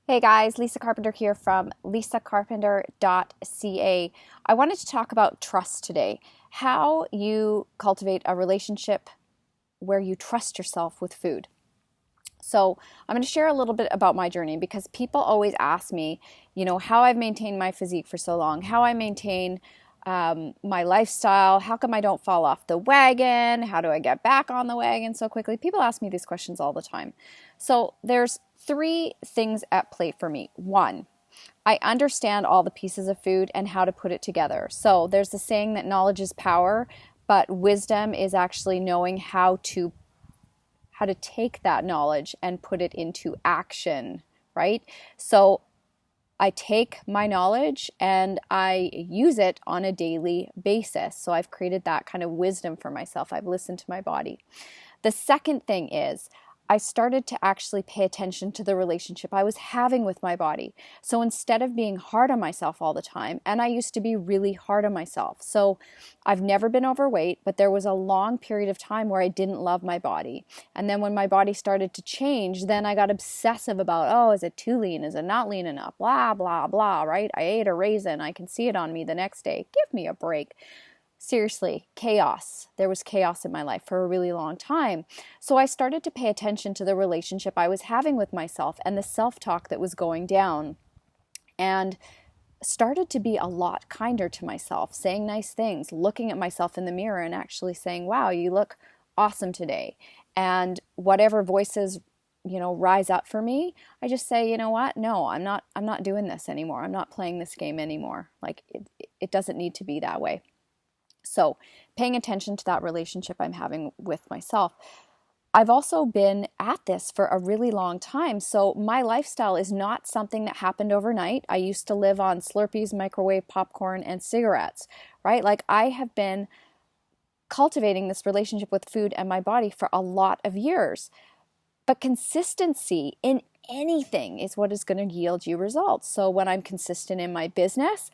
Hey guys, Lisa Carpenter here from lisacarpenter.ca. I wanted to talk about trust today. How you cultivate a relationship where you trust yourself with food. So, I'm going to share a little bit about my journey because people always ask me, how I've maintained my physique for so long, how I maintain my lifestyle, how come I don't fall off the wagon, how do I get back on the wagon so quickly? People ask me these questions all the time. So, there's three things at play for me. One, I understand all the pieces of food and how to put it together. So, there's the saying that knowledge is power, but wisdom is actually knowing how to take that knowledge and put it into action, right? So I take my knowledge and I use it on a daily basis. So I've created that kind of wisdom for myself. I've listened to my body. The second thing is I started to actually pay attention to the relationship I was having with my body. So instead of being hard on myself all the time, and I used to be really hard on myself. So I've never been overweight, but there was a long period of time where I didn't love my body. And then when my body started to change, then I got obsessive about, oh, is it too lean? Is it not lean enough? Blah, blah, blah, right? I ate a raisin. I can see it on me the next day. Give me a break. Seriously, chaos. There was chaos in my life for a really long time. So I started to pay attention to the relationship I was having with myself and the self-talk that was going down, and started to be a lot kinder to myself, saying nice things, looking at myself in the mirror and actually saying, wow, you look awesome today. And whatever voices rise up for me, I just say, you know what, no, I'm not doing this anymore. I'm not playing this game anymore. Like it doesn't need to be that way. So paying attention to that relationship I'm having with myself. I've also been at this for a really long time. So my lifestyle is not something that happened overnight. I used to live on Slurpees, microwave popcorn, and cigarettes, right? Like I have been cultivating this relationship with food and my body for a lot of years. But consistency in anything is what is going to yield you results. So when I'm consistent in my business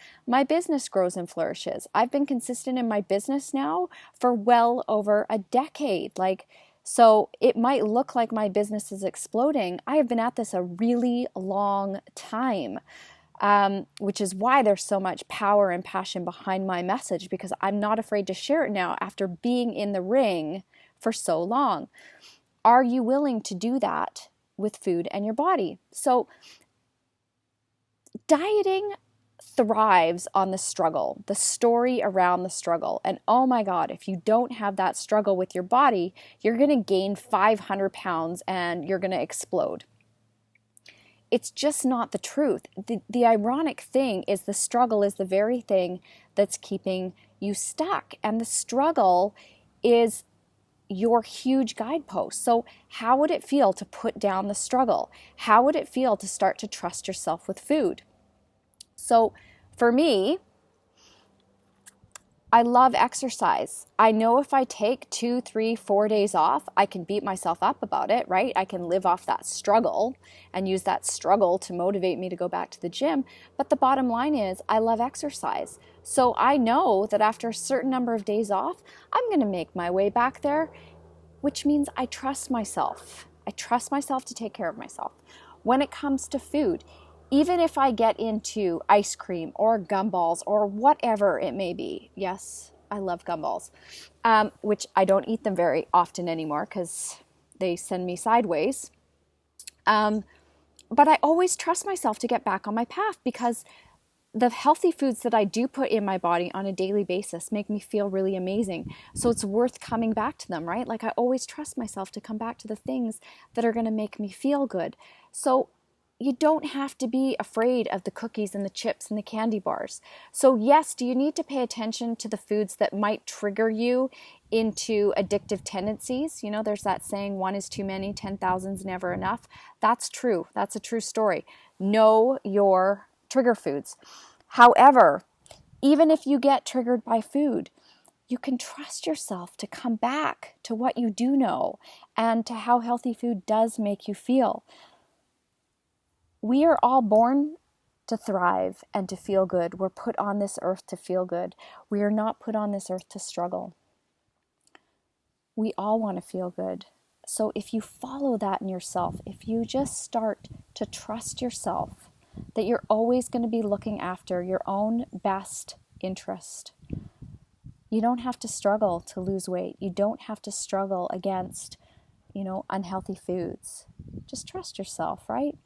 grows and flourishes. I've been consistent in my business now for well over a decade. So it might look like my business is exploding. I have been at this a really long time, which is why there's so much power and passion behind my message, because I'm not afraid to share it now after being in the ring for so long. Are you willing to do that with food and your body? So dieting thrives on the struggle, the story around the struggle. And oh my God, if you don't have that struggle with your body, you're going to gain 500 pounds and you're going to explode. It's just not the truth. The ironic thing is the struggle is the very thing that's keeping you stuck. And the struggle is your huge guidepost. So how would it feel to put down the struggle? How would it feel to start to trust yourself with food? So for me, I love exercise. I know if I take 2, 3, 4 days off, I can beat myself up about it, right? I can live off that struggle and use that struggle to motivate me to go back to the gym. But the bottom line is I love exercise. So I know that after a certain number of days off, I'm going to make my way back there, which means I trust myself. I trust myself to take care of myself. When it comes to food, even if I get into ice cream or gumballs or whatever it may be, yes, I love gumballs, which I don't eat them very often anymore because they send me sideways. But I always trust myself to get back on my path because the healthy foods that I do put in my body on a daily basis make me feel really amazing. So it's worth coming back to them, right? Like I always trust myself to come back to the things that are going to make me feel good. So you don't have to be afraid of the cookies and the chips and the candy bars. So yes, do you need to pay attention to the foods that might trigger you into addictive tendencies? There's that saying, one is too many, 10,000 is never enough. That's true. That's a true story. Know your trigger foods. However, even if you get triggered by food, you can trust yourself to come back to what you do know and to how healthy food does make you feel. We are all born to thrive and to feel good. We're put on this earth to feel good. We are not put on this earth to struggle. We all want to feel good. So if you follow that in yourself, if you just start to trust yourself, that you're always going to be looking after your own best interest, you don't have to struggle to lose weight. You don't have to struggle against, unhealthy foods. Just trust yourself, right?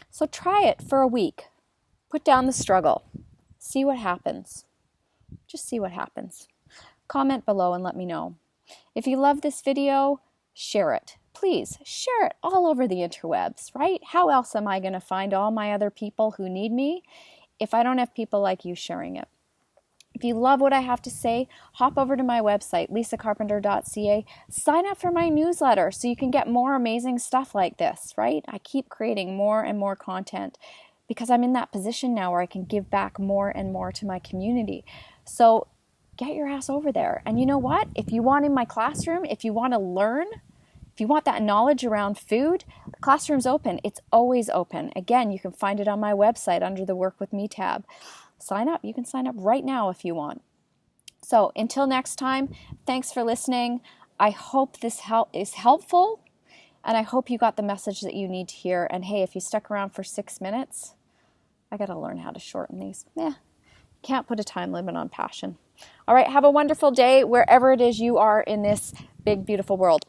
So try it for a week. Put down the struggle. See what happens. Just see what happens. Comment below and let me know. If you love this video, share it. Please share it all over the interwebs, right? How else am I going to find all my other people who need me if I don't have people like you sharing it? If you love what I have to say, hop over to my website, lisacarpenter.ca. Sign up for my newsletter so you can get more amazing stuff like this, right? I keep creating more and more content because I'm in that position now where I can give back more and more to my community. So get your ass over there. And you know what? If you want in my classroom, if you want to learn, if you want that knowledge around food, the classroom's open. It's always open. Again, you can find it on my website under the Work With Me tab. Sign up. You can sign up right now if you want. So until next time, thanks for listening. I hope this is helpful, and I hope you got the message that you need to hear. And hey, if you stuck around for 6 minutes, I got to learn how to shorten these. Can't put a time limit on passion. All right, have a wonderful day wherever it is you are in this big, beautiful world.